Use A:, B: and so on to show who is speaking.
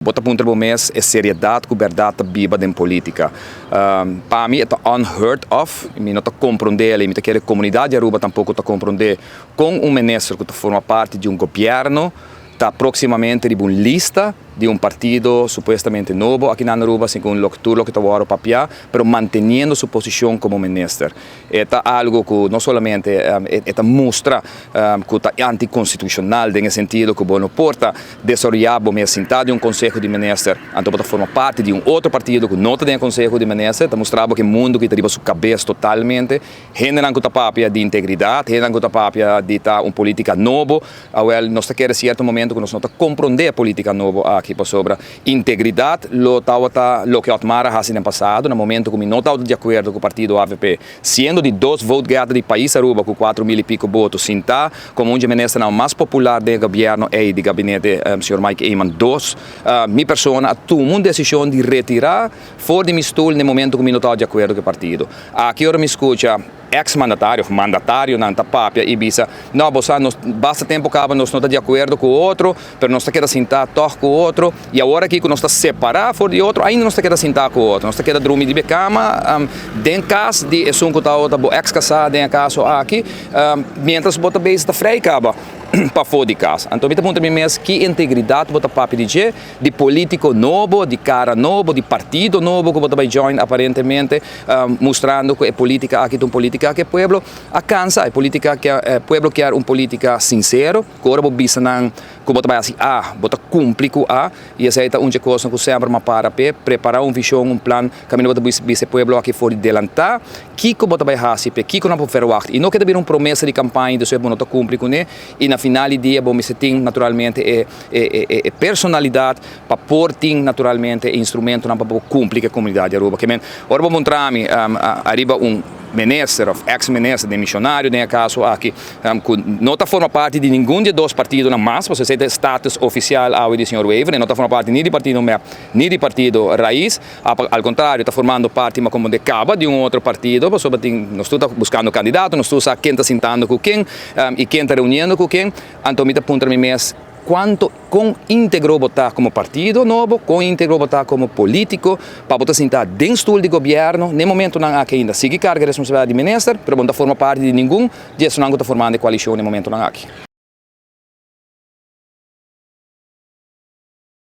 A: Bota punto do mês é seriedade que verdade biba em política. Para mim é unheard of. Eu não estou compreendendo, eu quero que a comunidade aruba tampouco está compreender com ministro que forma parte de governo, está proximamente de uma lista de partido supostamente novo aqui na Aruba, segundo o que está agora papia, mas mantendo sua posição como ministro. É algo que não somente mostra que é anticonstitucional, no sentido que não porta desoriar o sentado de conselho de ministro, então forma parte de outro partido que não tem conselho de ministro, está mostrando que o mundo que está sua cabeça totalmente, generando que papia de integridade, generando que papia de uma política nova, nós queremos certo momento que nós não compreender a política nova aqui sobre integridade, lo que Otmara fez no passado, no momento que não estava de acordo com o partido AVP, sendo de 2 votos ganhados do país Aruba, com 4.000 e pico votos, sim, como um ministro mais popular do governo e do gabinete, o Sr. Mike Eyman, 2, minha pessoa tomou uma decisão de retirar fora de meu estúdio no momento que não estava de acordo com o partido. Aqui eu me escuta mandatário na papia e bisa, não, basta tempo que nós não estamos de acordo com o outro, mas nós queremos sentar com o outro, e agora aqui que nós estamos separados fora de outro, ainda nós queremos sentar com o outro, nós queremos dormir de cama, dentro de casa, de que está ex-casado, dentro de casa aqui, mientras bota bem está freio, para fora de casa. Então, me pergunto mesmo que integridade bota papo de político novo, de cara novo, de partido novo que bota vai join aparentemente, mostrando que a política aqui é uma política que o povo alcança, a política que o povo quer uma política sincera, que agora o bisa não que bota vai assim, bota cumprir com e essa é uma coisa que sempre para preparar uma visão, um plano, que bota bisa o povo aqui fora de adelantar, que bota vai fazer, que não pode fazer e não quer ter uma promessa de campanha de não cumprir com ele, e na final do dia, você tem naturalmente personalidade para pôr naturalmente instrumento para cumprir com a comunidade Aruba. Agora vou mostrar-me arriba ministro, ex-ministro, de missionário, nesse caso aqui, que não forma parte de nenhum de 2 partidos, mas você tem status oficial ao do Sr. Waver, não forma parte nem de partido MEP, nem de partido Raiz, ao contrário, está formando parte como de cabo de outro partido, nós estamos buscando candidato, nós estamos quem está sentando com quem, e quem está reunindo com quem, então me aponta mesmo quanto com íntegro botar como partido novo, com íntegro botar como político, para botar sentar dentro do governo, no momento não há que ainda seguir carga de responsabilidade de ministro, mas não forma parte de nenhum, não está formando coalição no momento não há aqui.